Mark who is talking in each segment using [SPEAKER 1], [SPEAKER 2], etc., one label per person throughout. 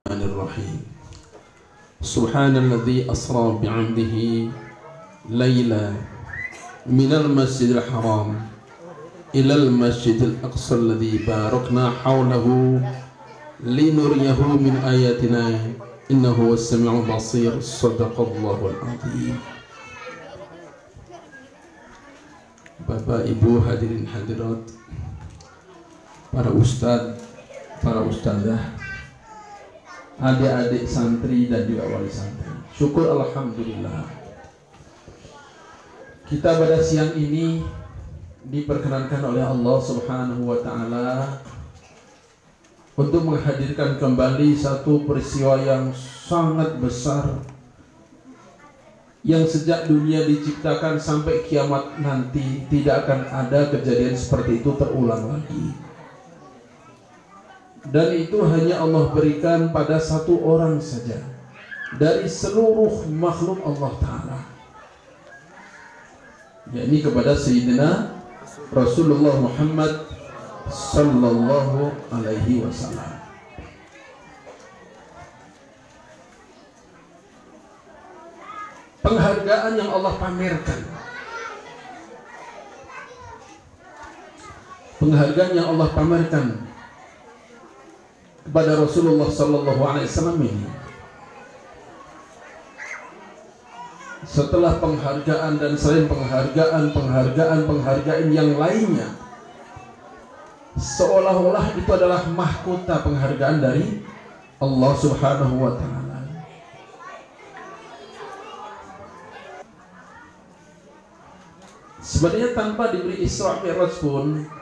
[SPEAKER 1] Bismillahirrahmanirrahim. Subhanalladzi asra bi'abdihi layla minal masjidil haram ilal masjidil aqsa alladzi barakna hawlahu linuriyahu min ayatina innahu was-sami'ul basir. Shadaqallahul azim. Bapak, Ibu, hadirin hadirat, para ustadz, para ustadzah, adik-adik santri dan juga wali santri, syukur alhamdulillah kita pada siang ini diperkenankan oleh Allah Subhanahu wa ta'ala untuk menghadirkan kembali satu peristiwa yang sangat besar, yang sejak dunia diciptakan sampai kiamat nanti tidak akan ada kejadian seperti itu terulang lagi. Dan itu hanya Allah berikan pada satu orang saja dari seluruh makhluk Allah Ta'ala, yakni kepada Sayyidina Rasulullah Muhammad Sallallahu Alaihi Wasallam. Penghargaan yang Allah pamerkan, penghargaan yang Allah pamerkan kepada Rasulullah Sallallahu Alaihi Wasallam ini, setelah penghargaan dan selain penghargaan yang lainnya, seolah-olah itu adalah mahkota penghargaan dari Allah Subhanahu wa ta'ala. Sebenarnya tanpa diberi Isra Mi'raj pun,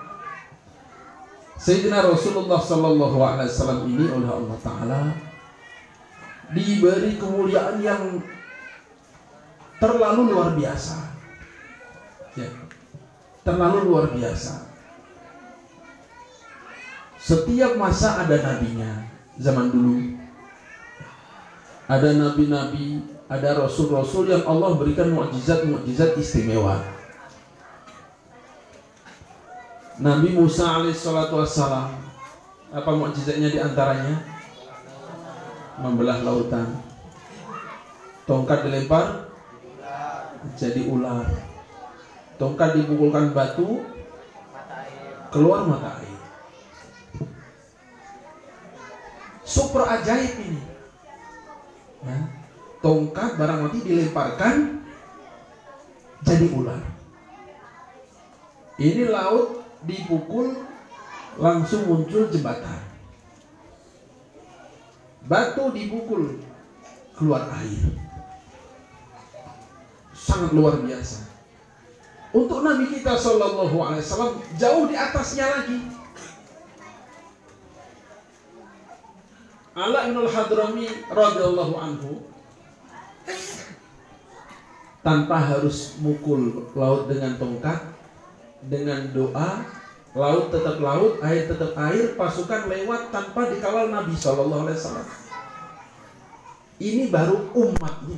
[SPEAKER 1] Sayyidina Rasulullah Sallallahu Alaihi Wasallam ini oleh Allah Ta'ala diberi kemuliaan yang terlalu luar biasa, ya, terlalu luar biasa. Setiap masa ada nabinya. Zaman dulu ada nabi-nabi, ada rasul-rasul yang Allah berikan mukjizat istimewa. Nabi Musa alaihissalatu wassalam, apa mukjizatnya diantaranya? Membelah lautan. Tongkat dilempar jadi ular. Tongkat dipukulkan batu, keluar mata air. Super ajaib ini, ya. Tongkat barang mati dilemparkan jadi ular. Ini laut dipukul langsung muncul jembatan. Batu dipukul keluar air. Sangat luar biasa. Untuk Nabi kita Sallallahu Alaihi Wasallam jauh di atasnya lagi. Ala ibn al-Hadrami radhiyallahu anhu, tanpa harus mukul laut dengan tongkat, dengan doa, laut tetap laut, air tetap air, pasukan lewat tanpa dikawal Nabi Sallallahu Alaihi Wasallam. Ini baru umatnya.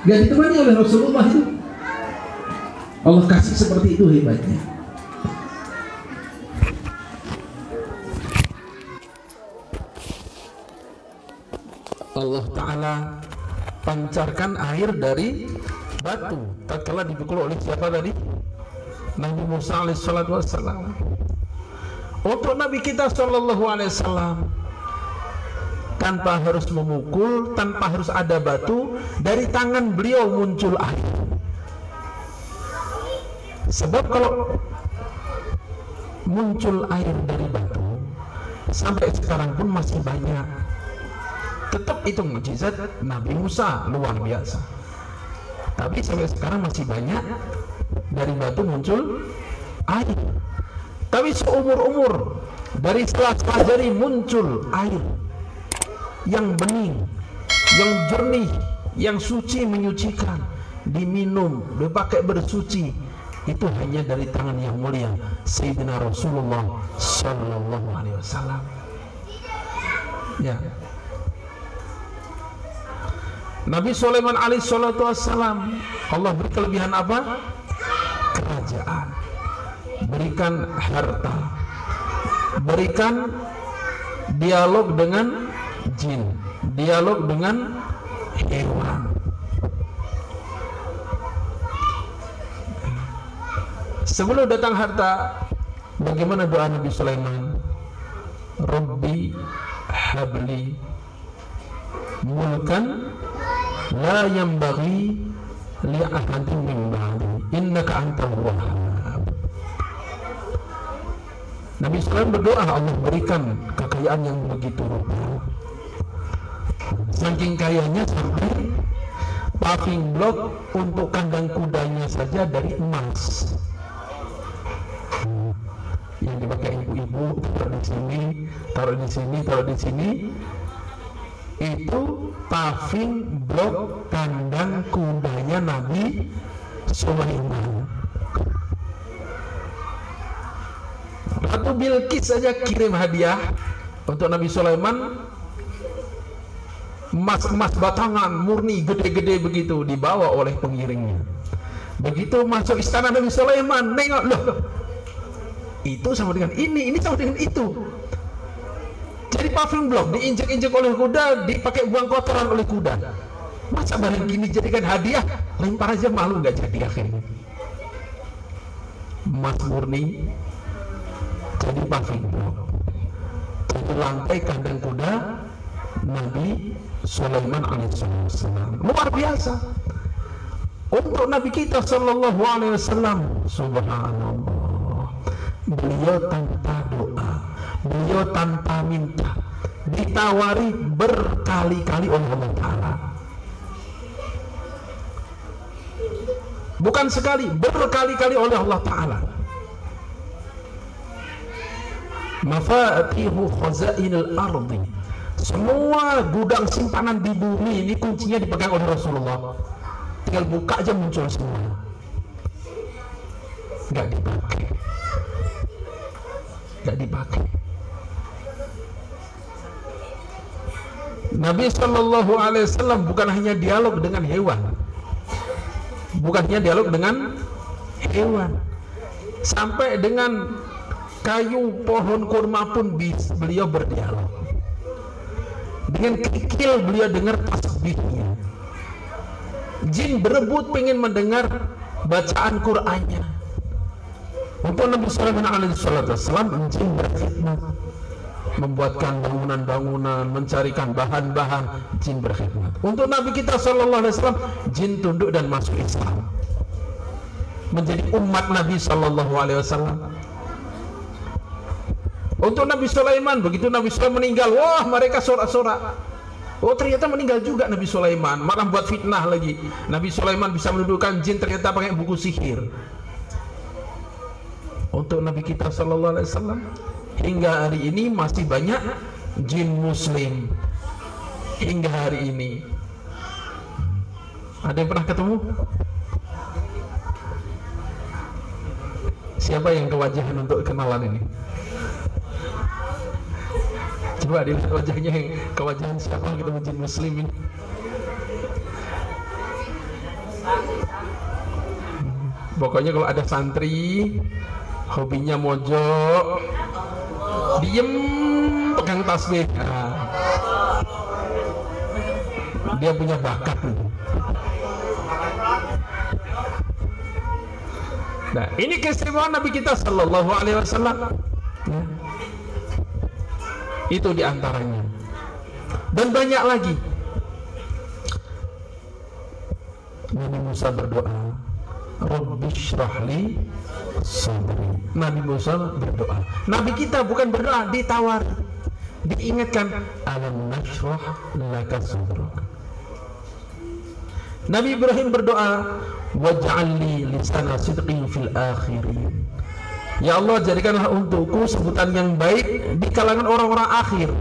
[SPEAKER 1] Gak ditemani oleh Rasulullah itu. Allah kasih seperti itu hebatnya. Allah Ta'ala pancarkan air dari batu tatkala dipukul oleh siapa tadi? Nabi Musa alaihissalatu wassalam. Untuk Nabi kita sallallahu alaihi wasallam, tanpa harus memukul, tanpa harus ada batu, dari tangan beliau muncul air. Sebab kalau muncul air dari batu sampai sekarang pun masih banyak. Tetap itu mukjizat Nabi Musa luar biasa. Tapi sampai sekarang masih banyak dari batu muncul air. Tapi seumur-umur dari sela-sela jari muncul air yang bening, yang jernih, yang suci, menyucikan, diminum, dipakai bersuci. Itu hanya dari tangan yang mulia Sayyidina Rasulullah Sallallahu Alaihi Wasallam. Ya. Nabi Sulaiman alaihissalatu wassalam, Allah beri kelebihan apa? Kerajaan, berikan harta, berikan dialog dengan jin, dialog dengan hewan. Sebelum datang harta, bagaimana doa Nabi Sulaiman? Rabbi habli mulkan la yanbaghi li ahadin min ba'di innaka antal wahhab. Nabi Sulaiman berdoa, Allah berikan kekayaan yang begitu rupa, saking kayanya sampai paving block untuk kandang kudanya saja dari emas yang dipakai ibu-ibu, taruh di sini, taruh di sini, taruh di sini. Itu paving blok kandang kudanya Nabi Sulaiman. Ratu Bilqis saja kirim hadiah untuk Nabi Sulaiman, emas batangan murni gede-gede begitu, dibawa oleh pengiringnya. Begitu masuk istana Nabi Sulaiman, nengok, loh, itu sama dengan ini sama dengan itu. Jadi paving block diinjek-injek oleh kuda, dipakai buang kotoran oleh kuda. Masa barang gini jadikan hadiah, lempar aja, malu nggak jadi akhirnya. Emas murni jadi paving block, jadi lantai kandang kuda Nabi Sulaiman alaihissalam. Luar biasa. Untuk Nabi kita sallallahu alaihi wasallam, subhanallah, beliau tanpa doa, beliau tanpa minta, ditawari berkali-kali oleh Allah Ta'ala. Bukan sekali, berkali-kali oleh Allah Ta'ala. Mafatihu khazainil ardi, semua gudang simpanan di bumi ini kuncinya dipegang oleh Rasulullah. Tinggal buka aja muncul semua. Nggak dipakai, nggak dipakai. Nabi Shallallahu Alaihi Wasallam bukan hanya dialog dengan hewan, bukan hanya dialog dengan hewan, sampai dengan kayu pohon kurma pun beliau berdialog. Dengan kerikil beliau dengar tasbihnya. Jin berebut pengen mendengar bacaan Qur'annya. Untuk Nabi Sulaiman alaihissalam, jin berkhidmat, membuatkan bangunan-bangunan, mencarikan bahan-bahan, jin berkhidmat. Untuk Nabi kita sallallahu alaihi wasallam, jin tunduk dan masuk Islam, menjadi umat Nabi sallallahu alaihi wasallam. Untuk Nabi Sulaiman, begitu Nabi Sulaiman meninggal, wah mereka sorak-sorak. Oh ternyata meninggal juga Nabi Sulaiman, malah buat fitnah lagi. Nabi Sulaiman bisa menundukkan jin, ternyata pakai buku sihir. Untuk Nabi kita sallallahu alaihi wasallam, hingga hari ini masih banyak jin muslim. Hingga hari ini ada yang pernah ketemu? Siapa yang kewajahan untuk kenalan ini? Coba dilihat wajahnya, yang kewajahan siapa ketemu jin muslim ini? Pokoknya kalau ada santri hobinya mojok, diem pegang tasbih, nah, dia punya bakat. Nah, ini keistimewaan Nabi kita sallallahu alaihi wasallam, ya. Itu diantaranya, dan banyak lagi. Nabi Musa berdoa, Rabbi shrahli sadri. Nabi Musa berdoa. Nabi kita bukan berdoa, ditawar, diingatkan, alam nashrah laka sadrak. Nabi Ibrahim berdoa, waj'alni lisana sidqin fil akhirin. Ya Allah, jadikanlah untukku sebutan yang baik di kalangan orang-orang akhir.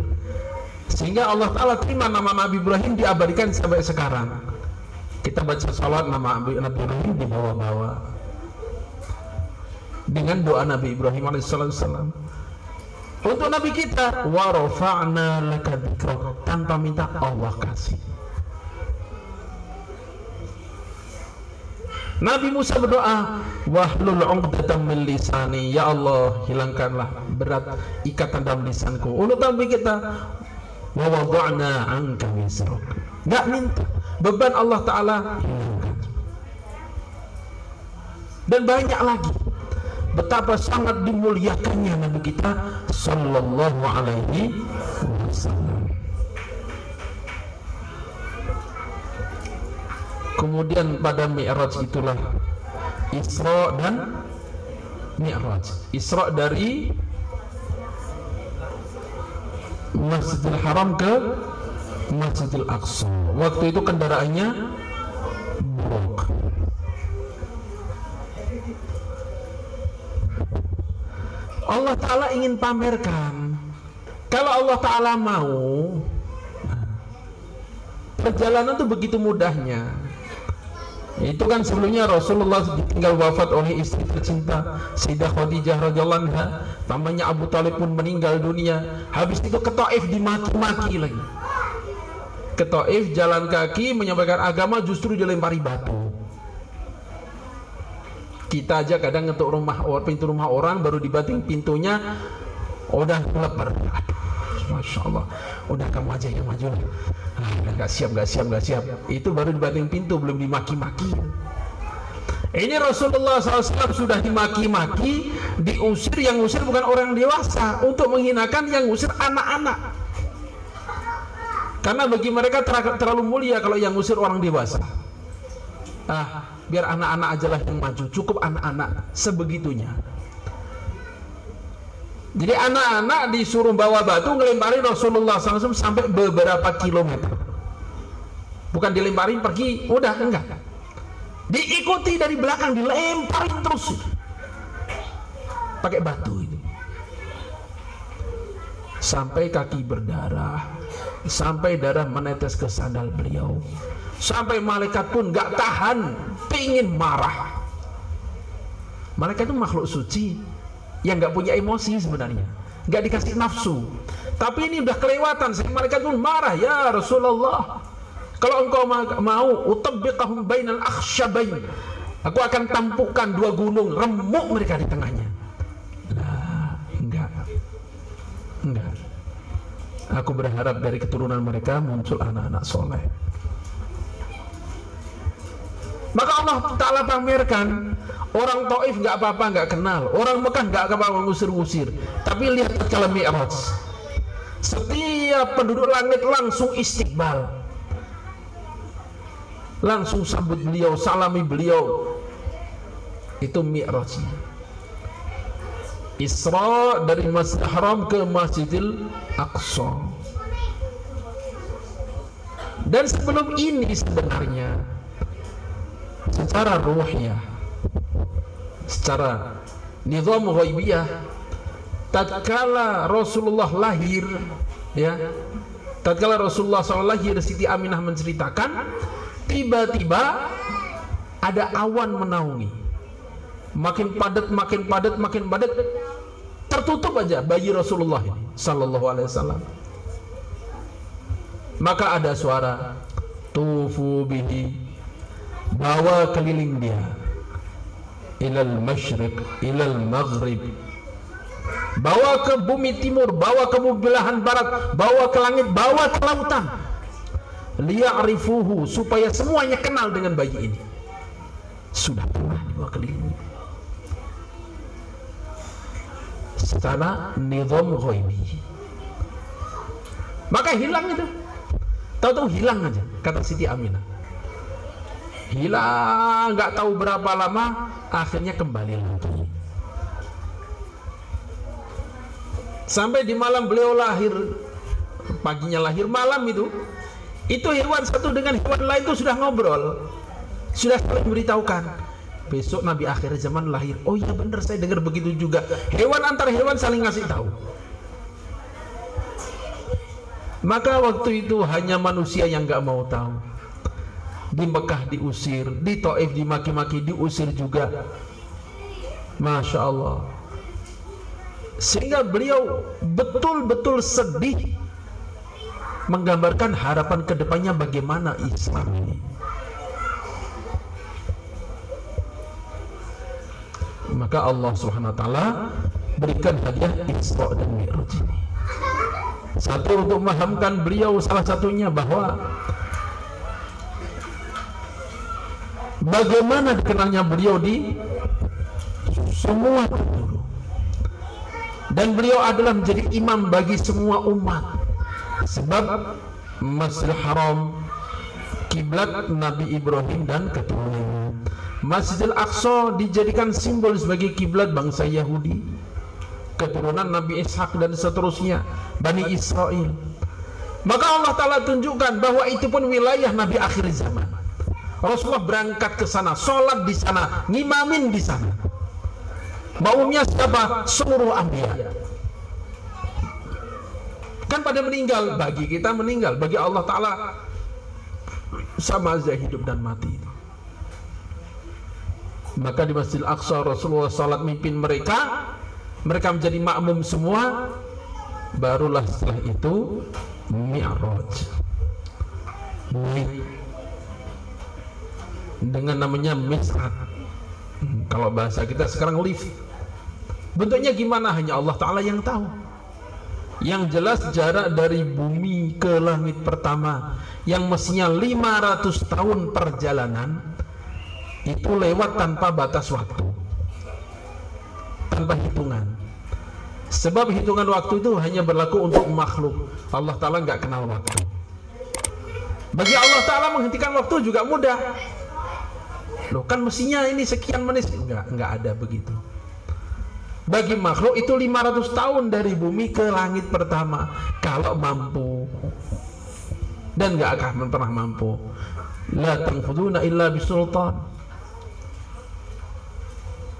[SPEAKER 1] Sehingga Allah Ta'ala terima nama Nabi Ibrahim, diabadikan sampai sekarang. Kita baca salawat nama Nabi Ibrahim di bawah-bawah dengan doa Nabi Ibrahim alaihissalam. Untuk Nabi kita, wa rafa'na laka dzikrak, tanpa minta Allah kasih. Nabi Musa berdoa, wahlul 'uqdatam min lisani, ya Allah hilangkanlah berat ikatan dalam lisanku. Untuk Nabi kita, wa wada'na 'anka wizrak. Enggak minta, beban Allah Ta'ala hilangkan. Dan banyak lagi betapa sangat dimuliakannya Nabi kita sallallahu alaihi wasallam. Kemudian pada Mi'raj itulah Isra dan Mi'raj. Isra dari Masjidil Haram ke Masjidil Aqsa. Waktu itu kendaraannya buruk. Allah Ta'ala ingin pamerkan, kalau Allah Ta'ala mau, perjalanan itu begitu mudahnya. Itu kan sebelumnya Rasulullah ditinggal wafat oleh istri tercinta Sayyidah Khadijah radhiyallahu anha, pamannya Abu Thalib pun meninggal dunia. Habis itu ke Taif dimaki-maki lagi. Ke Taif jalan kaki menyampaikan agama justru dilempari batu. Kita aja kadang ngetuk pintu rumah orang, baru dibanting pintunya udah leper. Aduh, Masya Allah, udah kamu aja yang maju lah. Gak siap. Itu baru dibanting pintu, belum dimaki-maki. Ini Rasulullah SAW sudah dimaki-maki, diusir. Yang usir bukan orang dewasa, untuk menghinakan yang usir anak-anak. Karena bagi mereka terlalu mulia kalau yang usir orang dewasa. Biar anak-anak aja lah yang maju, cukup anak-anak, sebegitunya. Jadi anak-anak disuruh bawa batu ngelempari Rasulullah SAW sampai beberapa kilometer. Bukan dilemparin pergi, udah, enggak. Diikuti dari belakang, dilemparin terus. Pakai batu itu. Sampai kaki berdarah, sampai darah menetes ke sandal beliau. Sampai malaikat pun gak tahan, pingin marah. Malaikat itu makhluk suci yang gak punya emosi sebenarnya, gak dikasih nafsu. Tapi ini udah kelewatan, malaikat pun marah. Ya Rasulullah, kalau engkau mau, utabbiqahum bainal akhsyabain, aku akan tampukkan dua gunung, remuk mereka di tengahnya. Nah, enggak. Aku berharap dari keturunan mereka muncul anak-anak soleh. Maka Allah Ta'ala pamerkan, orang Taif nggak apa-apa, nggak kenal, orang Mekah nggak apa-apa ngusir-ngusir. Tapi lihat kalau Mi'raj, setiap penduduk langit langsung istiqbal, langsung sambut beliau, salami beliau. Itu Mi'raj. Isra dari Masjidil Haram ke Masjidil Aqsa. Dan sebelum ini sebenarnya secara ruhiyah, secara nizam ghaibiyah, tatkala Rasulullah lahir, ya, tatkala Rasulullah SAW lahir, Siti Aminah menceritakan, tiba-tiba ada awan menaungi, makin padat, tertutup aja bayi Rasulullah ini, Sallallahu Alaihi Wasallam. Maka ada suara, tufu bihi, bawa keliling dia, ilal masyriq, ilal maghrib, bawa ke bumi timur, bawa ke belahan barat, bawa ke langit, bawa ke lautan, liya'rifuhu, supaya semuanya kenal dengan bayi ini. Sudah pernah dibawa keliling secara nizam ghaibi. Maka hilang itu, tahu-tahu hilang aja, kata Siti Aminah. Hilang, nggak tahu berapa lama, akhirnya kembali lagi. Sampai di malam beliau lahir, paginya lahir, malam itu hewan satu dengan hewan lain itu sudah ngobrol, sudah saling memberitahukan, besok Nabi akhir zaman lahir. Oh iya benar, saya dengar begitu juga. Hewan antar hewan saling ngasih tahu. Maka waktu itu hanya manusia yang nggak mau tahu. Di Mekah diusir, di Taif dimaki-maki, diusir juga. Masya Allah. Sehingga beliau betul-betul sedih, menggambarkan harapan kedepannya bagaimana Islam ini. Maka Allah Subhanahu wa taala berikan hadiah Isra dan Mi'raj ini. Satu, untuk memahamkan beliau, salah satunya bahwa bagaimana dikenalnya beliau di semua penjuru, dan beliau adalah menjadi imam bagi semua umat. Sebab Masjidil Haram kiblat Nabi Ibrahim dan keturunannya. Masjidil Aqsa dijadikan simbol sebagai kiblat bangsa Yahudi, keturunan Nabi Ishak dan seterusnya, Bani Israel. Maka Allah Ta'ala tunjukkan bahwa itu pun wilayah Nabi akhir zaman. Rasulullah berangkat ke sana, sholat di sana, ngimamin di sana. Makmumnya siapa? Seluruh anbiya. Kan pada meninggal, bagi kita meninggal, bagi Allah Ta'ala sama aja hidup dan mati. Maka di Masjidil Aqsa Rasulullah sholat mimpin mereka, mereka menjadi makmum semua. Barulah setelah itu Mi'raj, naik dengan namanya Mis'ad. Kalau bahasa kita sekarang lift. Bentuknya gimana hanya Allah Ta'ala yang tahu. Yang jelas jarak dari bumi ke langit pertama yang mestinya 500 tahun perjalanan, itu lewat tanpa batas waktu, tanpa hitungan. Sebab hitungan waktu itu hanya berlaku untuk makhluk. Allah Ta'ala nggak kenal waktu. Bagi Allah Ta'ala menghentikan waktu juga mudah. Loh, kan mestinya ini sekian menit. Nggak ada begitu. Bagi makhluk itu 500 tahun dari bumi ke langit pertama, kalau mampu. Dan nggak akan pernah mampu. La tanfuduna illa bisultan.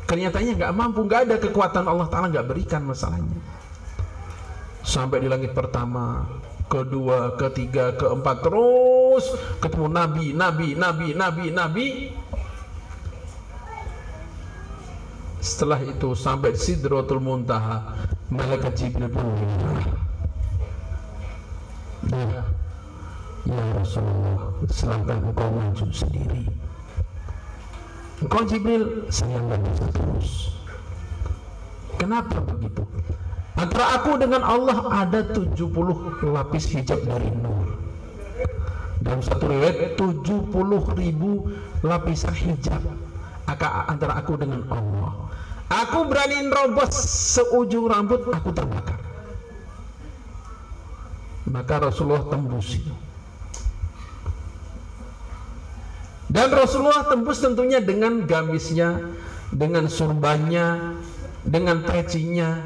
[SPEAKER 1] Kenyataannya nggak mampu, nggak ada kekuatan Allah Ta'ala nggak berikan masalahnya. Sampai di langit pertama, kedua, ketiga, keempat, terus ketemu nabi. Setelah itu sampai Sidratul Muntaha, malaikat Jibril pun bilang, ya Rasulullah, silahkan engkau maju sendiri. Engkau Jibril, saya nggak bisa terus. Kenapa begitu? Antara aku dengan Allah ada 70 lapis hijab dari nur. Dalam satu riwayat 70.000 lapisan hijab antara aku dengan Allah. Aku berani nerobos seujung rambut, aku terbakar. Maka Rasulullah tembus itu. Dan Rasulullah tembus tentunya dengan gamisnya, dengan surbannya, dengan pecinya,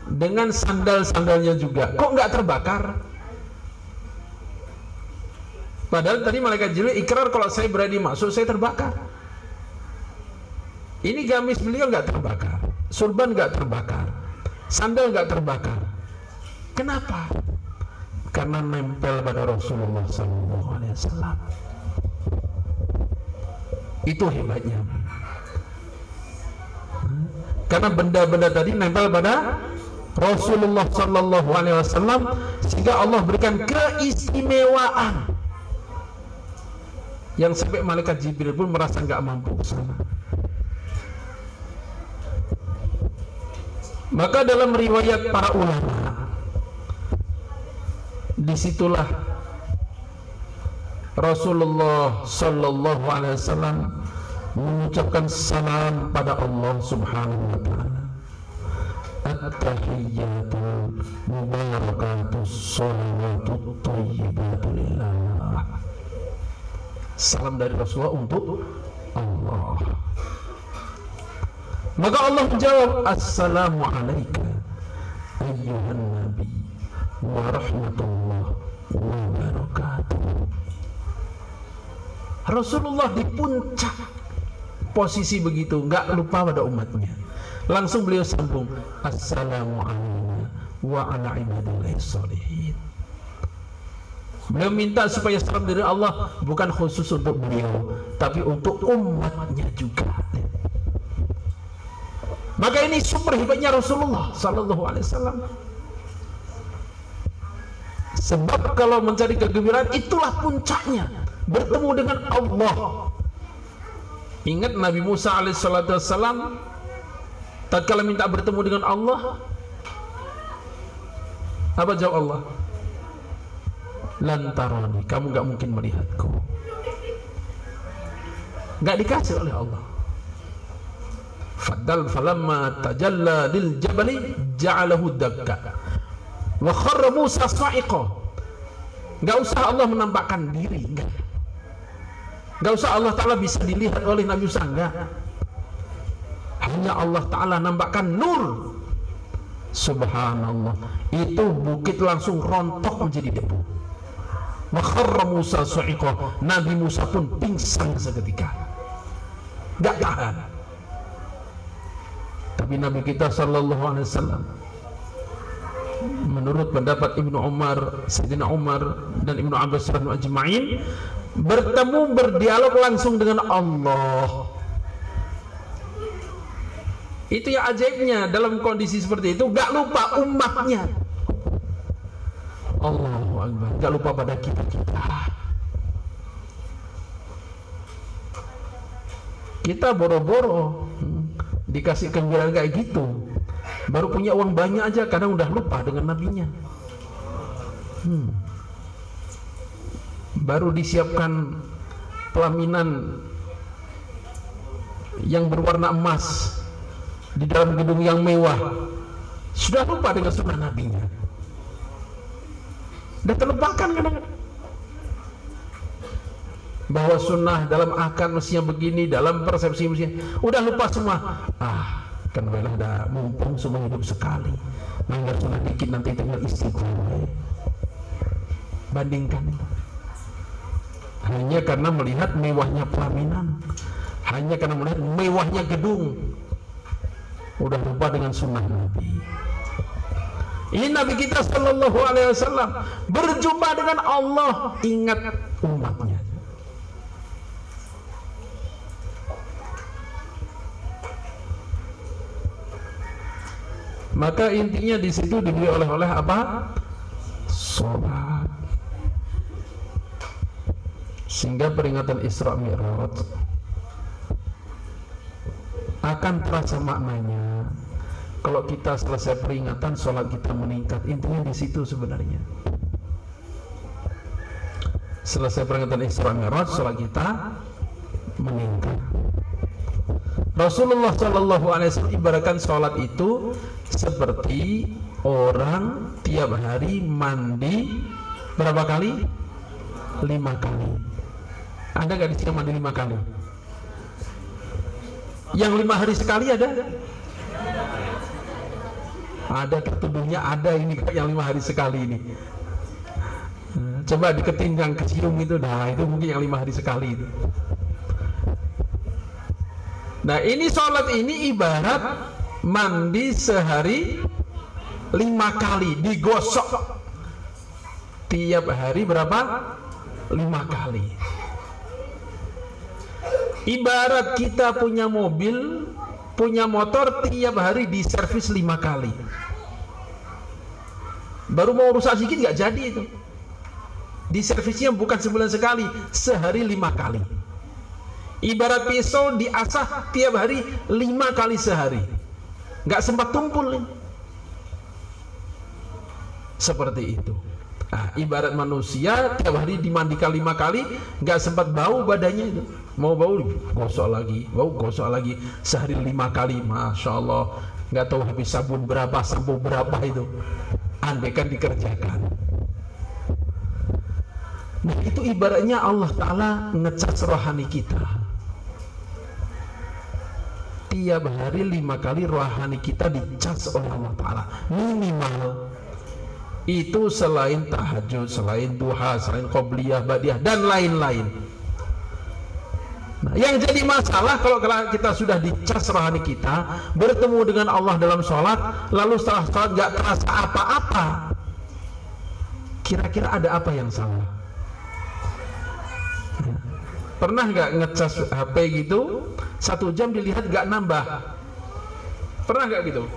[SPEAKER 1] dengan sandal-sandalnya juga. Kok nggak terbakar? Padahal tadi malaikat Jibril ikrar kalau saya berani masuk, saya terbakar. Ini gamis beliau nggak terbakar, surban nggak terbakar, sandal nggak terbakar. Kenapa? Karena nempel pada Rasulullah SAW. Itu hebatnya. Karena benda-benda tadi nempel pada Rasulullah SAW, sehingga Allah berikan keistimewaan yang sampai malaikat Jibril pun merasa nggak mampu ke sana. Maka dalam riwayat para ulama, disitulah Rasulullah Sallallahu Alaihi Wasallam mengucapkan salam pada Allah Subhanahu Wa Taala. At-tahiyyatul mubarakatus sholawatut thayyibatul lillah. Salam dari Rasulullah untuk Allah. Maka Allah menjawab, Assalamu alaika ayyuhan nabi wa rahmatullah wa barakatuh. Rasulullah di puncak posisi begitu, nggak lupa pada umatnya. Langsung beliau sambung, Assalamu alaina wa ala ibadillahi sholihin. Beliau minta supaya salam dari Allah bukan khusus untuk beliau, tapi untuk umatnya juga. Maka ini super hebatnya Rasulullah Sallallahu Alaihi Wasallam. Sebab kalau mencari kegembiraan itulah puncaknya, bertemu dengan Allah. Ingat Nabi Musa alaihissalam tatkala minta bertemu dengan Allah, apa jawab Allah? Lan tarani, kamu gak mungkin melihatku. Gak dikasih oleh Allah. Falamma tajalla lil jabali ja'alahu dakka wa kharra Musa sa'iqa. Gak usah Allah menampakkan diri, gak usah Allah Ta'ala bisa dilihat oleh Nabi Musa, enggak. Hanya Allah Ta'ala nampakkan nur. Subhanallah, itu bukit langsung rontok menjadi debu. Wa kharra Musa sa'iqa, Nabi Musa pun pingsan seketika, gak tahan. Tapi Nabi kita sallallahu alaihi wasallam, menurut pendapat Ibnu Umar, Sayyidina Umar dan Ibnu Abbas radhiyallahu ajma'in, bertemu berdialog langsung dengan Allah. Itu yang ajaibnya, dalam kondisi seperti itu gak lupa umatnya. Allahu Akbar, gak lupa pada kita. Kita boro-boro dikasih kemuliaan kayak gitu, baru punya uang banyak aja kadang udah lupa dengan nabinya. Baru disiapkan pelaminan yang berwarna emas di dalam gedung yang mewah, sudah lupa dengan sunnah nabinya. Udah terlupakan kadang-kadang bahwa sunnah dalam akad mestinya begini, dalam persepsi mestinya, udah lupa semua. Kan belah dah mumpung semua hidup sekali, manggar sunnah dikit nanti tinggal istiqomah. Bandingkan itu. Hanya karena melihat mewahnya pelaminan, hanya karena melihat mewahnya gedung, udah lupa dengan sunnah Nabi. Ini Nabi kita sallallahu alaihi wasallam berjumpa dengan Allah, ingat umatnya. Maka intinya di situ diberi oleh apa? Sholat. Sehingga peringatan Isra Mi'raj akan terasa maknanya kalau kita selesai peringatan, sholat kita meningkat. Intinya di situ sebenarnya. Selesai peringatan Isra Mi'raj, sholat kita meningkat. Rasulullah Shallallahu Alaihi Wasallam ibaratkan sholat itu seperti orang tiap hari mandi berapa kali? 5 kali. Ada nggak di sini mandi 5 kali? Yang 5 hari sekali ada? Ada tertuduhnya, ada ini yang 5 hari sekali ini. Coba diketinggang kecium itu, nah itu mungkin yang 5 hari sekali itu. Nah ini sholat ini ibarat mandi sehari 5 kali, digosok tiap hari berapa? 5 kali. Ibarat kita punya mobil, punya motor, tiap hari diservis 5 kali. Baru mau rusak sedikit nggak jadi itu. Diservisnya bukan sebulan sekali, sehari 5 kali. Ibarat pisau diasah tiap hari 5 kali sehari, nggak sempat tumpul. Seperti itu. Nah, ibarat manusia tiap hari dimandikan 5 kali, nggak sempat bau badannya itu. Mau bau gosok lagi, bau gosok lagi, sehari 5 kali. Masya Allah, nggak tahu habis sabun berapa, sampo berapa itu. Andaikan dikerjakan. Nah itu ibaratnya Allah Ta'ala ngecas rohani kita. Tiap hari 5 kali rohani kita dicas oleh Allah Ta'ala minimal. Itu selain tahajud, selain duha, selain qobliyah, badiah dan lain-lain. Nah, yang jadi masalah kalau kita sudah dicas rohani kita, bertemu dengan Allah dalam sholat, lalu setelah sholat gak terasa apa-apa, kira-kira ada apa yang salah? Pernah gak ngecas HP gitu 1 jam dilihat gak nambah? Pernah gak gitu?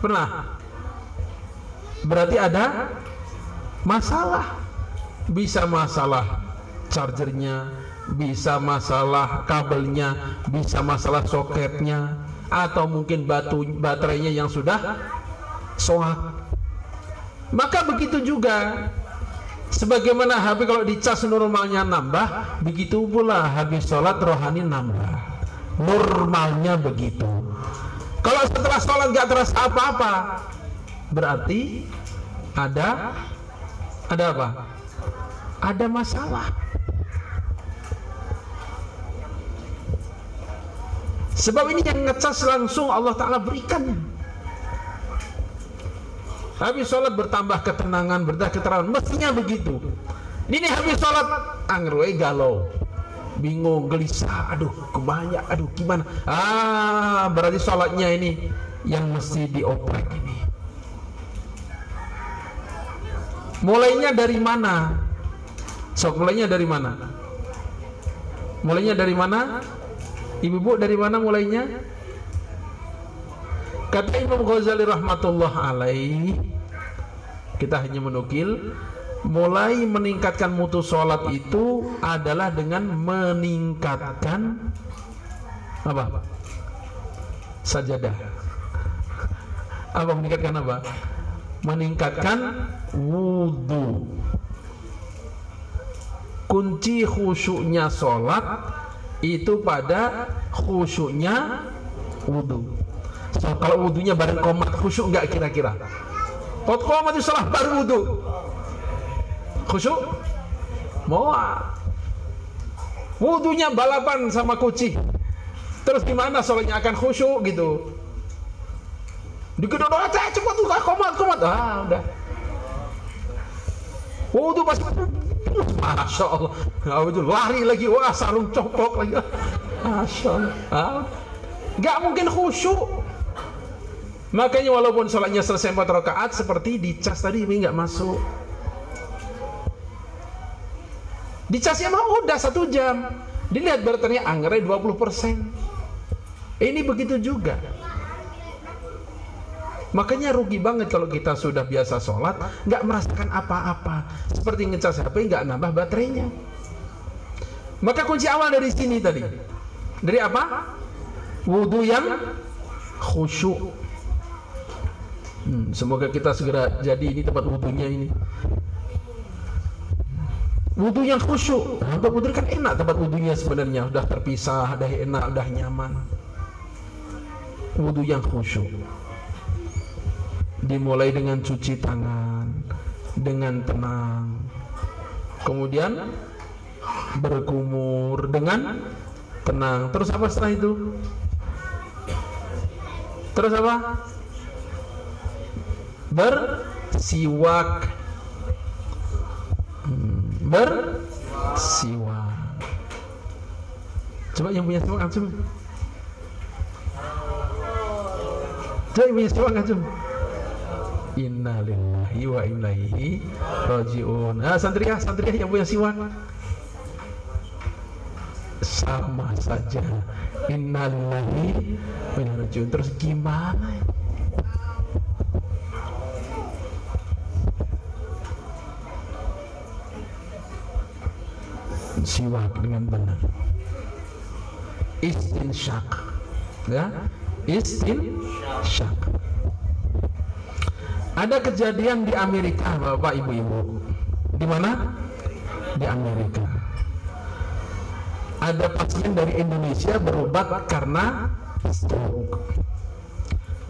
[SPEAKER 1] Pernah. Berarti ada masalah. Bisa masalah chargernya, bisa masalah kabelnya, bisa masalah soketnya, atau mungkin baterainya yang sudah soak. Maka begitu juga, sebagaimana HP kalau dicas normalnya nambah, begitu pula habis sholat rohani nambah. Normalnya begitu. Kalau setelah sholat gak terasa apa-apa, berarti ada apa? Ada masalah. Sebab ini yang ngecas langsung Allah Ta'ala berikan. Habis sholat bertambah ketenangan, bertambah keterangan, mestinya begitu. Ini habis sholat anggerwe galau, bingung, gelisah, aduh kebanyak, aduh gimana, berarti sholatnya ini yang mesti dioprek ini. Mulainya dari mana? Mulainya dari mana? Mulainya dari mana? Ibu-ibu, dari mana mulainya? Kata Imam Ghazali rahmatullah alaih, kita hanya menukil, mulai meningkatkan mutu sholat itu adalah dengan meningkatkan apa? Sajadah. Apa meningkatkan apa? Meningkatkan wudu. Kunci khusyuknya sholat itu pada khusyuknya wudu. So, kalau wudunya bareng komat, khusyuk enggak kira-kira? Kalau komat itu salah baru wudu, khusyuk? Moa. Wudunya balapan sama kucing, terus gimana sholatnya akan khusyuk gitu? Dikit doa cepat tuh komat, udah. Wudu pas Masya Allah, itu lari lagi, wah sarung copok lagi, Masya Allah, nggak mungkin khusyuk. Makanya walaupun sholatnya selesai 4 rakaat seperti dicas tadi, ini nggak masuk. Dicasnya mah udah 1 jam, dilihat baterainya anggernya 20%. Ini begitu juga. Makanya rugi banget kalau kita sudah biasa sholat nggak merasakan apa-apa, seperti ngecas HP nggak nambah baterainya. Maka kunci awal dari sini tadi, dari apa? Wudu yang khusyuk. Semoga kita segera jadi ini tempat wudunya ini. Wudu yang khusyuk. Tempat wudu kan enak, tempat wudunya sebenarnya udah terpisah, udah enak, udah nyaman. Wudu yang khusyuk. Dimulai dengan cuci tangan dengan tenang, kemudian berkumur dengan tenang. Terus apa setelah itu? Terus apa? Bersiwak. Bersiwak. Coba yang punya siwak langsung. Coba yang punya siwak langsung. Inna lillahi wa inna ilaihi raji'un. Santriah yang punya siwak sama saja. Inna lillahi wa inna ilaihi raji'un. Terus gimana? Siwak dengan benar. Istinsyak, ya, istinsyak. Ada kejadian di Amerika, Bapak Ibu-ibu. Di mana? Di Amerika. Ada pasien dari Indonesia berobat karena stroke.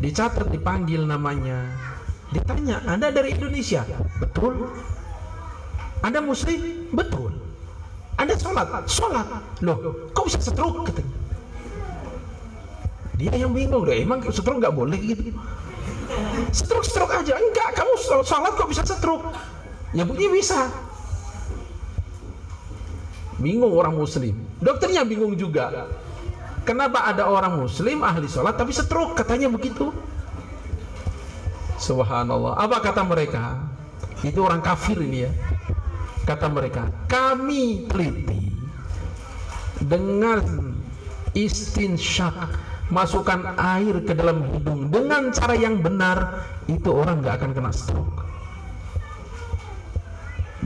[SPEAKER 1] Dicatat, dipanggil namanya. Ditanya, Anda dari Indonesia? Betul. Anda Muslim? Betul. Anda sholat? Sholat. Loh, kok bisa stroke? Katanya. Dia yang bingung, emang stroke nggak boleh gitu. Stroke aja, enggak, kamu sholat kok bisa stroke? Ya bunyi bisa. Bingung orang Muslim, dokternya bingung juga. Kenapa ada orang Muslim ahli sholat tapi stroke? Katanya begitu. Subhanallah. Apa kata mereka? Itu orang kafir ini ya. Kata mereka, kami teliti dengan istinsyak, masukkan air ke dalam hidung dengan cara yang benar, itu orang nggak akan kena stroke.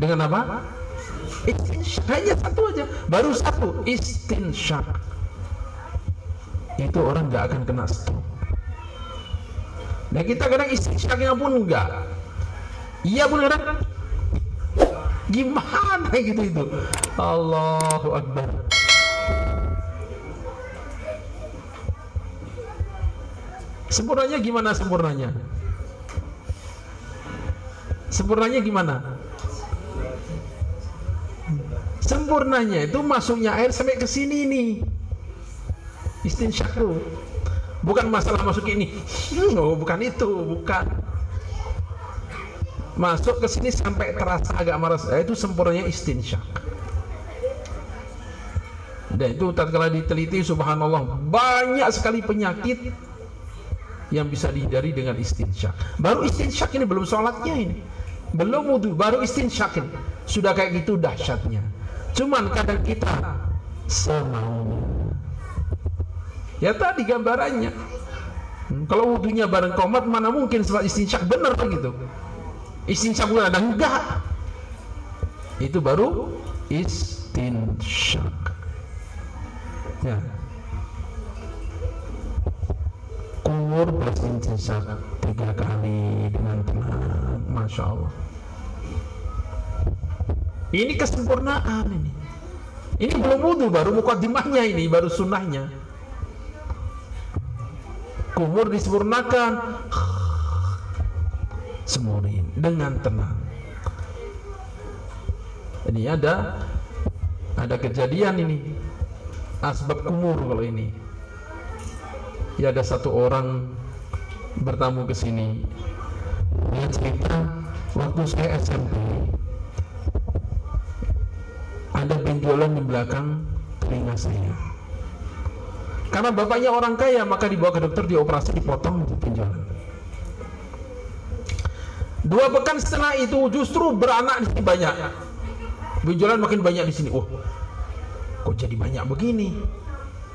[SPEAKER 1] Dengan apa? Istinsyak. Hanya satu aja, baru satu, istinsyak. itu orang nggak akan kena stroke. Nah kita kadang istinsyaknya pun enggak, iya pun kadang gimana gitu itu. Allahu Akbar. Sempurnanya gimana sempurnanya? Sempurnanya gimana? Sempurnanya itu masuknya air sampai ke sini nih. Istinsyak tuh bukan masalah masuk ini. Oh, bukan itu, bukan. Masuk ke sini sampai terasa agak maras. Itu sempurnanya istinsyak. Dan itu tatkala diteliti, subhanallah, banyak sekali penyakit yang bisa dihindari dengan istinsyak. Baru istinsyak ini, belum sholatnya ini, belum wudu, baru istinsyak ini sudah kayak gitu dahsyatnya. Cuman kadang kita semaunya. Ya tadi gambarannya, kalau wudunya bareng qomat, mana mungkin sebab istinsyak bener gitu. Istinsyak bukan ada, enggak. Itu baru istinsyak. Ya. Kumur beristinsyak 3 kali dengan tenang, masya Allah. Ini kesempurnaan ini. Ini belum wudu, baru mukaddimahnya ini, baru sunnahnya. Kumur disempurnakan, semurin dengan tenang. Ini ada kejadian ini, asbab kumur kalau ini. Ya ada satu orang bertamu ke sini, dia cerita waktu saya SMP ada benjolan di belakang telinga saya. Karena bapaknya orang kaya, maka dibawa ke dokter, dioperasi, dipotong untuk benjolan. 2 pekan setelah itu justru beranak di sini banyak. Benjolan makin banyak di sini. Oh, kok jadi banyak begini?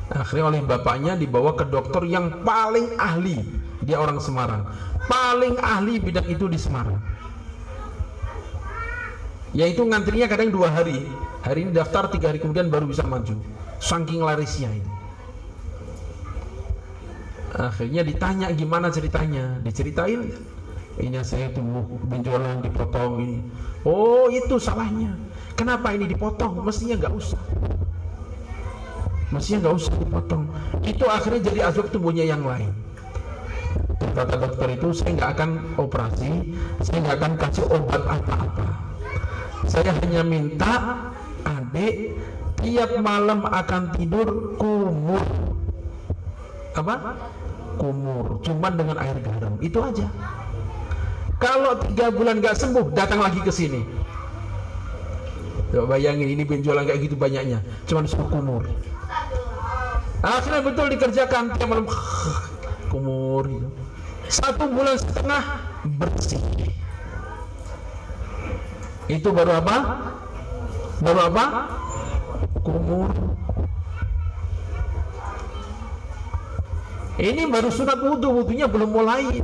[SPEAKER 1] Akhirnya oleh bapaknya dibawa ke dokter yang paling ahli. Dia orang Semarang, paling ahli bidang itu di Semarang. Yaitu ngantrinya kadang 2 hari. Hari ini daftar, 3 hari kemudian baru bisa maju. Saking larisnya ini. Akhirnya ditanya gimana ceritanya, diceritain, ini saya tumbuh benjolan, dipotong ini. Oh itu salahnya. Kenapa ini dipotong? Mestinya nggak usah. Mestinya nggak usah dipotong. Itu akhirnya jadi asbab tumbuhnya yang lain. Kata dokter itu, saya nggak akan operasi, saya nggak akan kasih obat apa-apa. Saya hanya minta adik tiap malam akan tidur kumur. Apa? Kumur, cuman dengan air garam, itu aja. Kalau 3 bulan nggak sembuh, datang lagi ke sini. Coba bayangin, ini benjolan kayak gitu banyaknya, cuman suruh kumur. Akhirnya betul dikerjakan tiap malam kumur gitu. 1,5 bulan bersih. Itu baru apa? Baru apa? Kumur. Ini baru sunat wudhu, wudhunya belum mulai.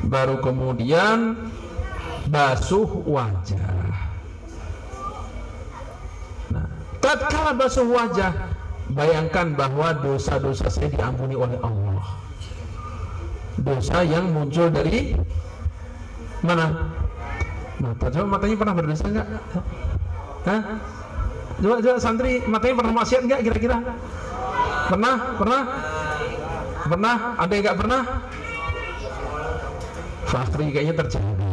[SPEAKER 1] Baru kemudian basuh wajah. Nah, tatkala basuh wajah, bayangkan bahwa dosa-dosa saya diampuni oleh Allah. Dosa yang muncul dari mana? Mata. Coba matanya pernah berdosa enggak? Hah? Coba santri matanya pernah maksiat enggak kira-kira? Pernah? Ada yang enggak pernah? Fakri kayaknya terjaga.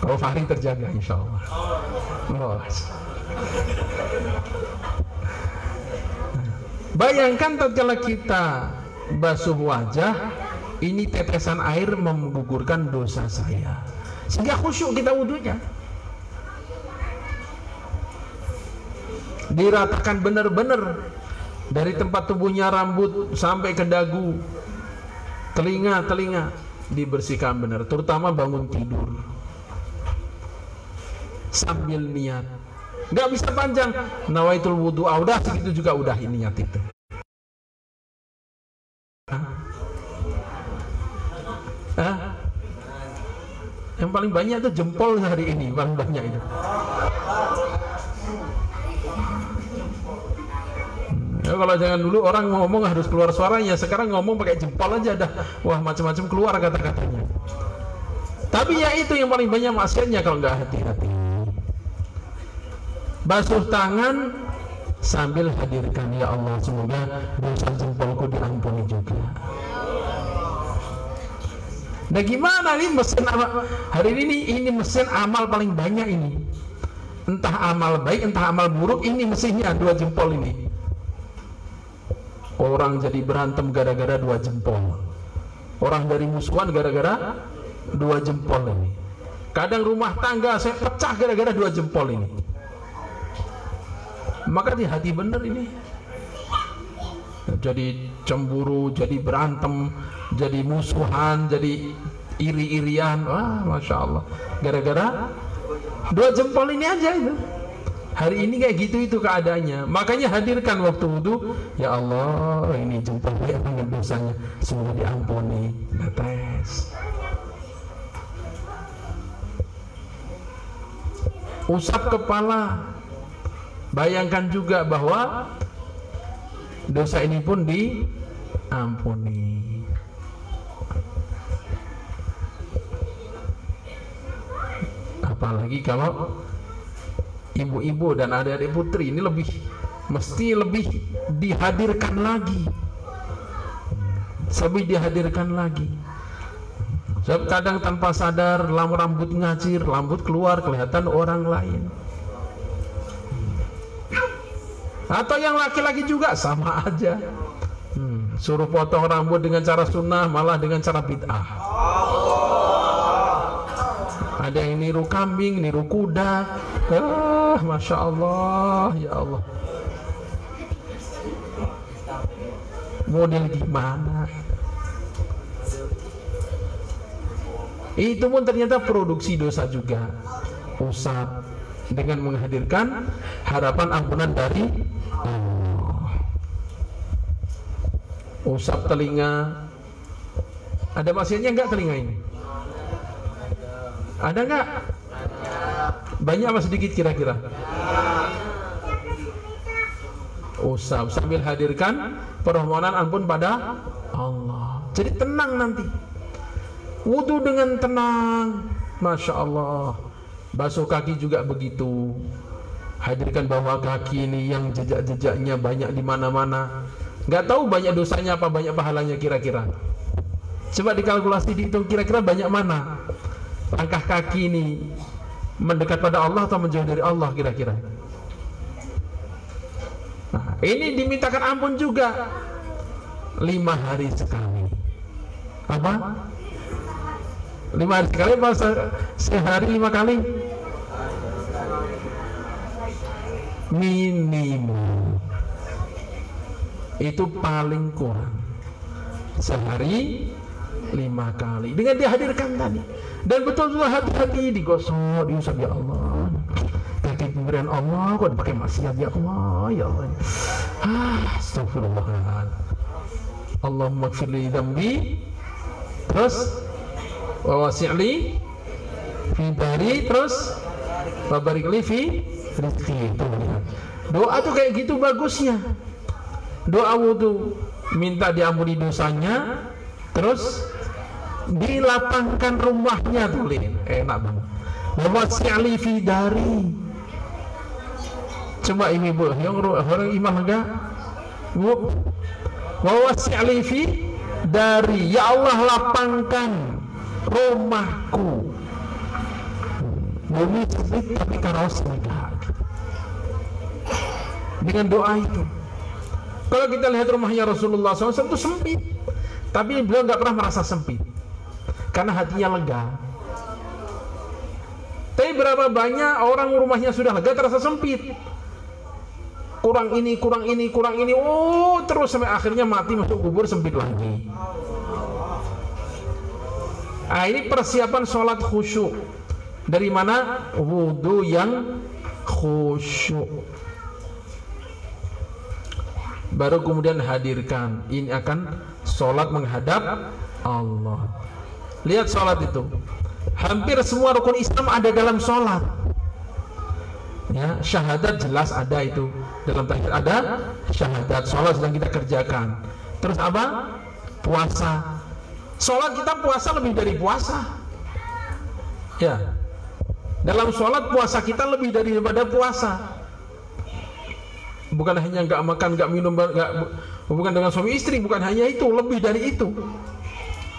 [SPEAKER 1] Kalau Fakri terjaga insya Allah. Bayangkan tatkala kita basuh wajah, ini tetesan air menggugurkan dosa saya, sehingga khusyuk kita wudhunya. Diratakan benar-benar dari tempat tubuhnya, rambut sampai ke dagu, telinga dibersihkan benar, terutama bangun tidur sambil niat. Nggak bisa panjang, nawaitul wudu, udah segitu juga udah ini niat itu. Yang paling banyak itu jempol hari ini, paling banyak itu. Ya, kalau jangan dulu orang ngomong harus keluar suaranya, sekarang ngomong pakai jempol aja dah. Wah, macam-macam keluar kata-katanya. Tapi ya itu yang paling banyak maksiatnya kalau nggak hati-hati. Basuh tangan sambil hadirkan, ya Allah, semoga dosa jempolku diampuni juga. Nah gimana nih mesin hari ini mesin amal paling banyak ini. Entah amal baik, entah amal buruk, ini mesinnya 2 jempol ini. Orang jadi berantem gara-gara 2 jempol. Orang dari musuhan gara-gara 2 jempol ini. Kadang rumah tangga saya pecah gara-gara 2 jempol ini. Maka di hati bener ini. Jadi cemburu, jadi berantem, jadi musuhan, jadi iri-irian. Wah, Masya Allah, gara-gara 2 jempol ini aja itu. Hari ini kayak gitu itu keadaannya. Makanya hadirkan waktu wudu, ya Allah, ini jempol ya dengan dosanya, semoga diampuni. Netes. Usap kepala. Bayangkan juga bahwa dosa ini pun diampuni. Apalagi kalau ibu-ibu dan adik-adik putri ini mesti lebih dihadirkan lagi. Lebih dihadirkan lagi. Sebab kadang tanpa sadar rambut ngacir, rambut keluar kelihatan orang lain. Atau yang laki-laki juga sama aja. Suruh potong rambut dengan cara sunnah, malah dengan cara bid'ah. Ada yang niru kambing, niru kuda. Masya Allah, ya Allah. Model gimana? Itu pun ternyata produksi dosa juga. Usap dengan menghadirkan harapan ampunan dari Allah. Usap telinga. Ada maksiatnya enggak telinga ini? Ada enggak? Banyak apa sedikit kira-kira? Usap sambil hadirkan permohonan ampun pada Allah. Jadi tenang nanti. Wudu dengan tenang. Masya Allah. Basuh kaki juga begitu. Hadirkan bahwa kaki ini yang jejak-jejaknya banyak di mana-mana. Nggak tahu banyak dosanya apa banyak pahalanya kira-kira. Coba dikalkulasi, dihitung kira-kira banyak mana langkah kaki ini mendekat pada Allah atau menjauh dari Allah kira-kira. Nah, ini dimintakan ampun juga 5 hari sekali. Apa? 5 hari sekali apa sehari 5 kali? Minimum. Itu paling kurang. Sehari 5 kali. Dengan dihadirkan tadi. Dan betul-betul hati-hati digosok, diusap, ya Allah. Kaki pemberian Allah kok dipakai maksiat, ya Allah, ya Allah. Astagfirullah. Allahumma gfirli dzambi. Terus wa wasi'li fi dari, terus wa barikli fi rizqi. Doa tuh kayak gitu bagusnya. Doa wudu minta diampuni dosanya, terus dilapangkan rumahnya tuh, enak banget. Wa wasi'li fi dari. Coba ini Bu, yang orang iman enggak? Bu. Wa wasi'li fi dari, ya Allah lapangkan rumahku. Bumi sempit tapi karos megah. Dengan doa itu. Kalau kita lihat rumahnya Rasulullah SAW itu sempit, tapi beliau nggak pernah merasa sempit, karena hatinya lega. Tapi berapa banyak orang rumahnya sudah lega terasa sempit. Kurang ini, kurang ini, kurang ini, terus sampai akhirnya mati masuk kubur sempit lagi. Nah, ini persiapan sholat khusyuk. Dari mana? Wudu yang khusyuk. Baru kemudian hadirkan. Ini akan sholat menghadap Allah. Lihat sholat itu. Hampir semua rukun Islam ada dalam sholat. Ya, syahadat jelas ada itu dalam tahiyat, ada syahadat, sholat sedang kita kerjakan. Terus apa? Puasa. Sholat kita puasa lebih dari puasa. Ya, dalam sholat puasa kita lebih daripada puasa. Bukan hanya nggak makan, nggak minum, nggak hubungan dengan suami istri, bukan hanya itu, lebih dari itu.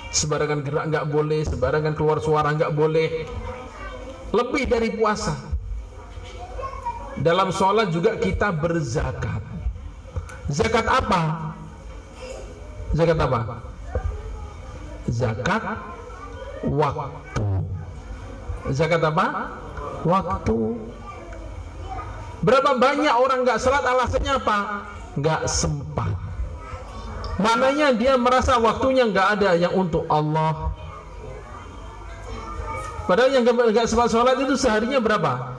[SPEAKER 1] Sembarangan gerak nggak boleh, sembarangan keluar suara nggak boleh. Lebih dari puasa. Dalam sholat juga kita berzakat. Zakat apa? Zakat apa? Zakat waktu. Zakat apa? Waktu. Berapa banyak orang nggak sholat, alasannya apa? Nggak sempat. Maknanya dia merasa waktunya nggak ada yang untuk Allah. Padahal yang nggak sempat sholat itu seharinya berapa?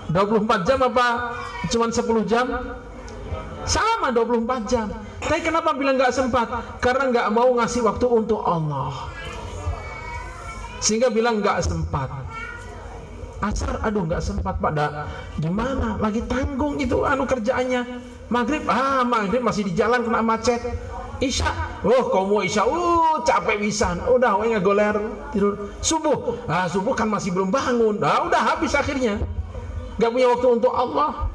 [SPEAKER 1] 24 jam apa cuman 10 jam? Sama 24 jam. Tapi kenapa bilang nggak sempat? Karena nggak mau ngasih waktu untuk Allah, sehingga bilang nggak sempat. Asar, aduh nggak sempat Pak, gimana? Lagi tanggung itu kerjaannya. Maghrib, maghrib masih di jalan kena macet. Isya, kau mau isya, capek pisan, udah ngegoler tidur. Subuh, subuh kan masih belum bangun, udah habis akhirnya. Gak punya waktu untuk Allah.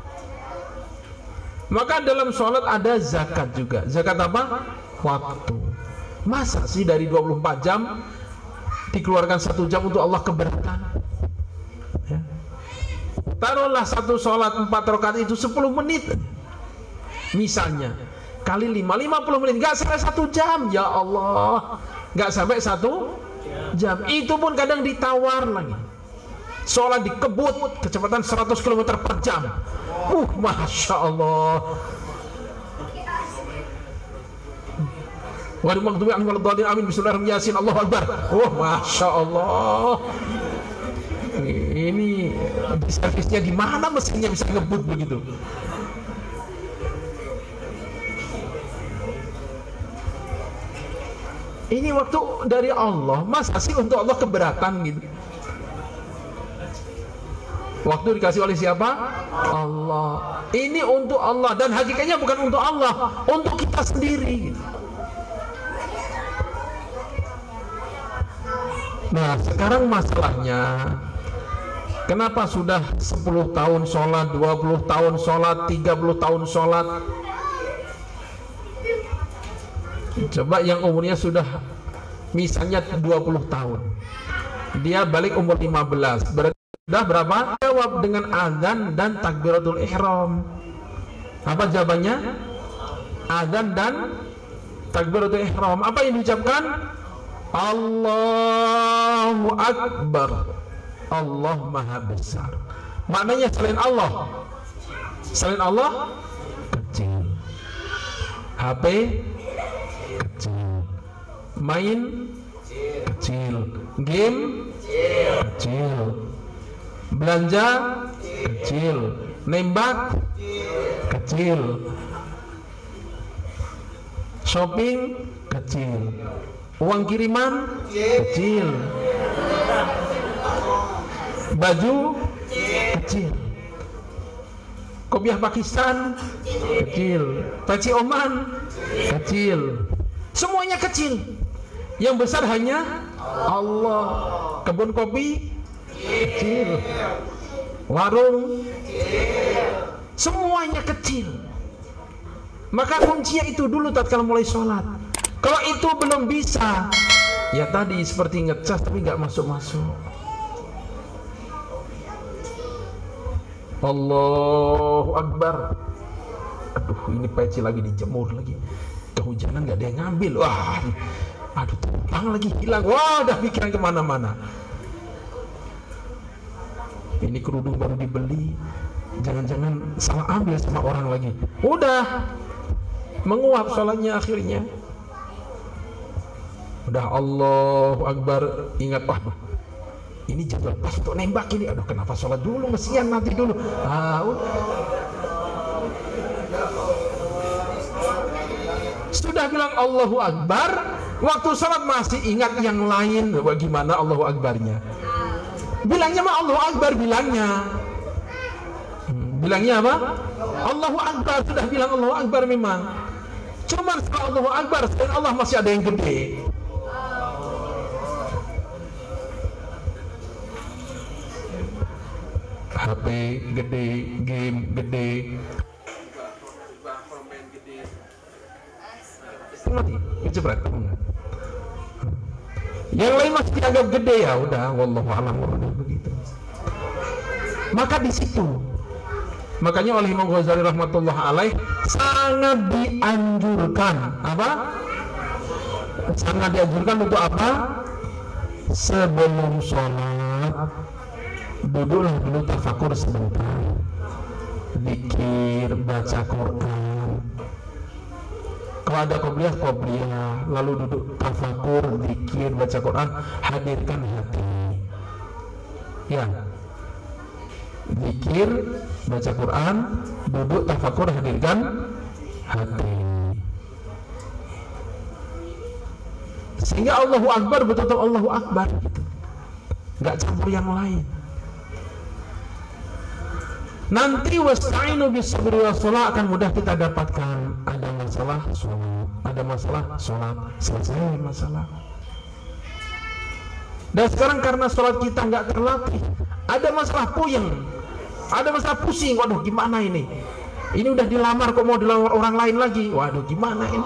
[SPEAKER 1] Maka dalam sholat ada zakat juga. Zakat apa? Waktu. Masa sih dari 24 jam dikeluarkan 1 jam untuk Allah keberatan? Ya. Taruhlah satu sholat 4 rakaat itu 10 menit misalnya, kali 50 menit, gak sampai 1 jam. Ya Allah, gak sampai 1 jam. Itu pun kadang ditawar lagi. Sholat dikebut kecepatan 100 km per jam. Masya Allah. Waduh, maghdubi alaihim waladdallin, amin, bismillahirrahmanirrahim, yasin, Allahu akbar. Masya Allah. Ini servisnya di mana mesinnya bisa ngebut begitu? Ini waktu dari Allah, masa sih untuk Allah keberatan gitu? Waktu dikasih oleh siapa? Allah. Ini untuk Allah, dan hakikatnya bukan untuk Allah, untuk kita sendiri. Nah, sekarang masalahnya, kenapa sudah 10 tahun sholat, 20 tahun sholat, 30 tahun sholat? Coba yang umurnya sudah misalnya 20 tahun, dia balik umur 15, berarti sudah berapa? Jawab dengan azan dan takbiratul ihram. Apa jawabannya? Azan dan takbiratul ihram. Apa yang diucapkan? Allahu Akbar. Allah Maha Besar. Maknanya selain Allah kecil. HP kecil. Main kecil. Game kecil. Belanja kecil, nembak kecil, shopping kecil, uang kiriman kecil, baju kecil, kopiah Pakistan kecil, peci Oman kecil, semuanya kecil. Yang besar hanya Allah. Kebun kopi kecil, warung kecil, semuanya kecil. Maka kuncinya itu dulu tatkala mulai sholat. Kalau itu belum bisa, ya tadi seperti ngecas tapi nggak masuk-masuk. Allahu Akbar. Aduh, ini peci lagi dijemur lagi, kehujanan nggak ada yang ngambil. Wah, aduh, terbang lagi, hilang. Wah, udah pikiran kemana-mana. Ini kerudung baru dibeli, jangan-jangan salah ambil sama orang lagi. Udah menguap sholatnya akhirnya. Udah Allahu Akbar, ingat, ini jadwal pas untuk nembak ini. Aduh, kenapa sholat dulu, mesian nanti dulu. Sudah bilang Allahu Akbar, Waktu salat masih ingat yang lain, bagaimana Allahu Akbarnya? Bilangnya mah Allahu Akbar bilangnya. Bilangnya apa? Allahu Akbar, sudah bilang Allahu Akbar memang. Cuman setelah Allahu Akbar, selain Allah masih ada yang gede. HP gede, game gede, mati, kejebret. Yang lain masih dianggap gede, ya udah, wallahu a'lam begitu. Maka di situ, makanya oleh Imam Ghazali rahmatullah alaih sangat dianjurkan apa? Sangat dianjurkan untuk apa? Sebelum sholat duduklah dulu tafakur sebentar, zikir, baca Quran. Kalau ada qobliyah, lalu duduk tafakur, zikir, baca Quran, hadirkan hati. Ya, zikir, baca Quran, duduk tafakur, hadirkan hati. Sehingga Allahu Akbar betul-betul Allahu Akbar gitu. Nggak campur yang lain. Nanti wasta'inu bis-sabri was-shalah akan mudah kita dapatkan. Ada masalah sholat, ada masalah sholat, selesai masalah. Dan sekarang karena sholat kita nggak terlatih, ada masalah puyeng, ada masalah pusing. Waduh, gimana ini? Ini udah dilamar kok mau dilamar orang lain lagi. Waduh, gimana ini?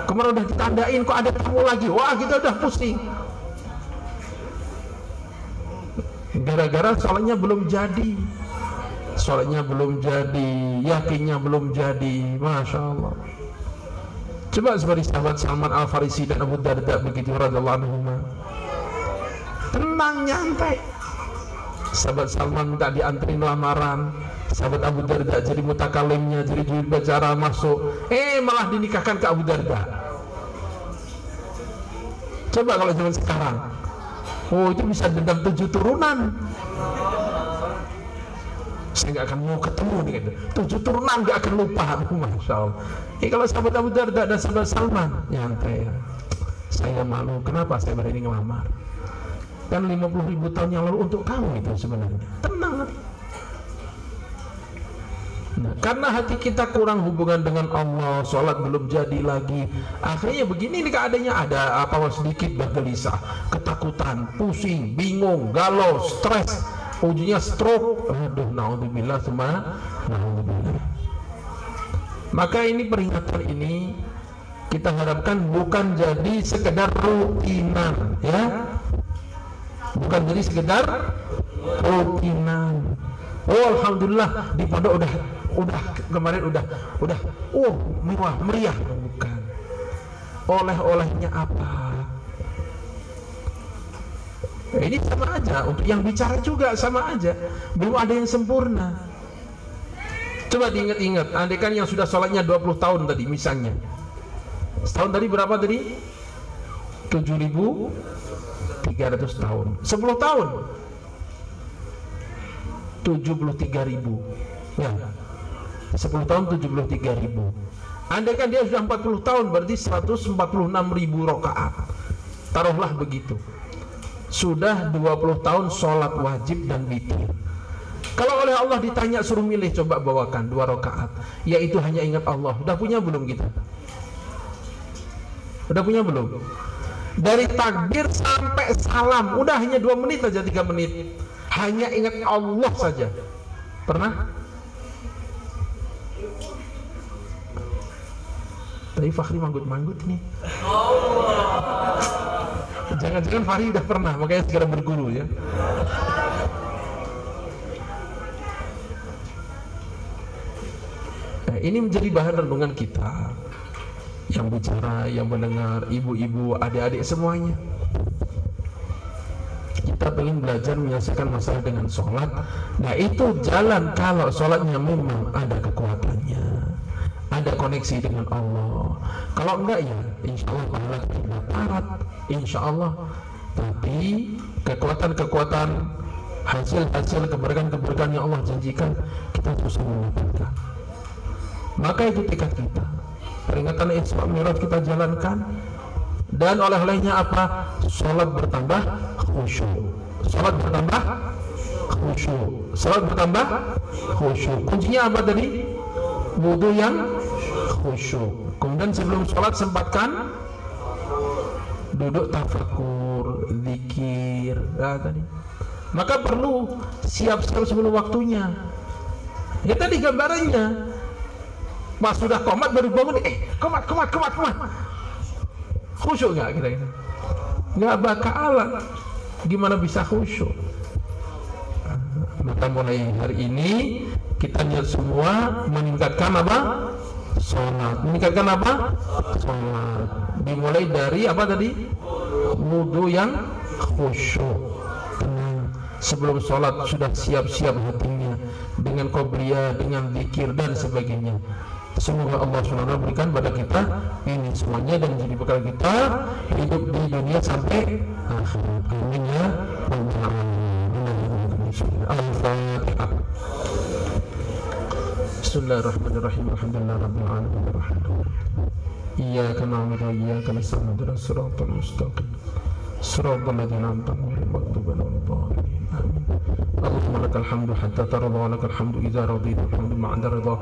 [SPEAKER 1] Kemarin udah ditandain kok ada tamu lagi. Wah, kita udah pusing. Gara-gara sholatnya belum jadi. Sholatnya belum jadi, yakinnya belum jadi. Masya Allah. Coba seperti sahabat Salman Al-Farisi dan Abu Darda begitu radhiyallahu anhuma. Tenang, nyantai. Sahabat Salman minta dianterin lamaran, sahabat Abu Darda jadi mutakalimnya, jadi juru bicara masuk. Malah dinikahkan ke Abu Darda. Coba kalau zaman sekarang, oh itu bisa dendam 7 turunan. Saya nggak akan mau ketemu dengan 7 turunan, nggak akan lupa. Masya Allah. Kalau sahabat Abu Darda dan sahabat Salman nyantai, saya malu, kenapa saya berani ngelamar? Kan 50.000 tahun yang lalu untuk kamu itu sebenarnya. Tenang. Nah, karena hati kita kurang hubungan dengan Allah, sholat belum jadi lagi, akhirnya begini nih keadaannya. Ada apa sedikit bergelisah, ketakutan, pusing, bingung, galau, stres, ujungnya stroke. Aduh, naudzubillah, semua naudzubillah. Maka ini peringatan ini kita harapkan bukan jadi sekedar rutinan, ya, bukan jadi sekedar rutinan. Oh alhamdulillah di pondok udah kemarin udah mewah meriah, bukan. Oleh-olehnya apa? Ini sama aja, untuk yang bicara juga sama aja, belum ada yang sempurna. Coba diingat-ingat, andaikan yang sudah sholatnya 20 tahun tadi misalnya, setahun tadi berapa tadi? 7.300 tahun. 10 tahun 73.000, ya, 10 tahun 73.000. Andaikan dia sudah 40 tahun berarti 146.000 rakaat. Taruhlah begitu. Sudah 20 tahun sholat wajib dan witir. Kalau oleh Allah ditanya suruh milih, coba bawakan 2 rakaat, yaitu hanya ingat Allah. Udah punya belum kita? Udah punya belum? Dari takbir sampai salam udah hanya 2 menit aja, 3 menit, hanya ingat Allah saja. Pernah? Tapi Fakhri manggut-manggut nih. Jangan-jangan Fakhri udah pernah, makanya segera berguru ya. Nah, ini menjadi bahan renungan kita, yang bicara, yang mendengar, ibu-ibu, adik-adik semuanya. Kita ingin belajar menyelesaikan masalah dengan sholat. Nah itu jalan kalau sholatnya memang ada kekuatannya, ada koneksi dengan Allah. Kalau enggak ya insya Allah pahala kita parat, insya Allah. Tapi kekuatan-kekuatan, hasil-hasil keberkahan-keberkahan yang Allah janjikan kita susah mendapatkan. Maka itu tekad kita. Peringatan Isra Mi'raj kita jalankan, Dan oleh-olehnya apa? Sholat bertambah khusyuk. Sholat bertambah khusyuk. Sholat bertambah khusyuk. Kuncinya apa tadi? Wudu yang khusyuk. Kemudian sebelum sholat sempatkan duduk tafakur, zikir, tadi. Maka perlu siap-siap sebelum waktunya. Ya tadi gambarannya, pas sudah qomat baru bangun, qomat. Khusyuk nggak kira-kira? Nggak bakalan. Gimana bisa khusyuk? Maka mulai hari ini kita niat semua meningkatkan apa? Sholat. Meningkatkan apa? Sholat. Dimulai dari apa tadi? Wudu yang khusyuk. Sebelum sholat sudah siap-siap hatinya dengan qobliyah, dengan zikir dan sebagainya. Semoga Allah SWT berikan pada kita ini semuanya dan jadi bekal kita hidup di dunia sampai akhirat. Amin ya rabbal alamin. Al-Fatihah. Bismillahirrahmanirrahim. Alhamdulillah rabbil alamin. Iyyaka na'budu wa iyyaka nasta'in. Ihdinas siratal mustaqim. Siratal ladzina an'amta 'alaihim ghairil maghdubi 'alaihim. اللهم لك الحمد حتى ترضى ولك الحمد إذا رضيت الحمد مع الرضا.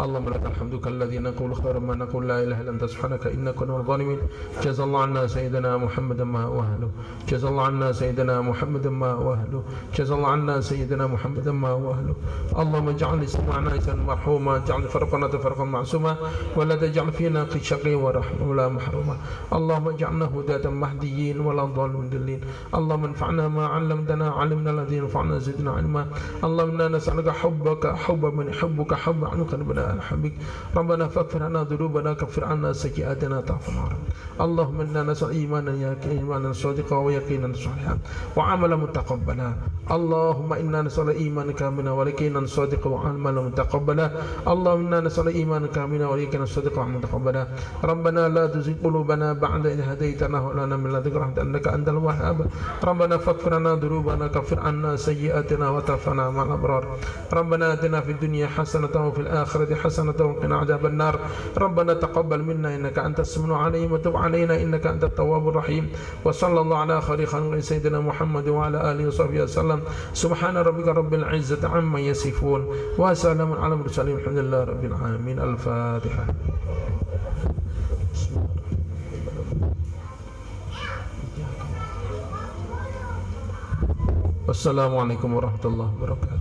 [SPEAKER 1] اللهم لك الحمد كالذي نقول خير ما نقول لا إله إلا أنت سبحانك إنا كنا ظالمين. جزا الله عنا سيدنا محمدا ما وأهله. جزا الله عنا سيدنا محمدا ما وأهله. جزا الله عنا سيدنا محمدا ما وأهله. اللهم اجعل سمعنا إنسانا مرحوما، اجعل فرقنا تفرقا معصوما، ولا تجعل فينا شقيا ولا محروما. اللهم اجعلنا هداة مهديين ولا ضالين مضلين. اللهم انفعنا ما علمتنا، علمنا الذي ينفعنا، زدنا علما. اللهم انا نسألك حب من يحبك، حب عن قلبنا حبك. ربنا فاغفر لنا ذنوبنا، كفر عنا سيئاتنا، تعفو عنا. اللهم انا نسأل إيمانا إيمانا صادقا ويقينا صحيحا وعملا متقبلا. اللهم انا نسأل إيمانا كاملا ويقينا صادقا وعملا متقبلا. اللهم انا نسأل إيمانا كاملا ويقينا صادقا وعملا متقبلا. ربنا لا تزغ قلوبنا بعد إذ هديتنا وهب لنا من لدنك رحمة إنك أنت الوهاب. ربنا فاغفر لنا ذنوبنا، كفر عنا سيئاتنا وتوفنا مع الأبرار. ربنا آتنا في الدنيا حسنة وفي الآخرة حسنة وقنا عذاب النار. ربنا تقبل منا إنك أنت السميع العليم وتب علينا إنك أنت التواب الرحيم. وصلى الله على خير خلق سيدنا محمد وعلى آله وصحبه وسلم. سبحان ربك رب العزة عما يصفون وسلام على المرسلين الحمد لله رب العالمين. الفاتحة. Wassalamualaikum warahmatullahi wabarakatuh.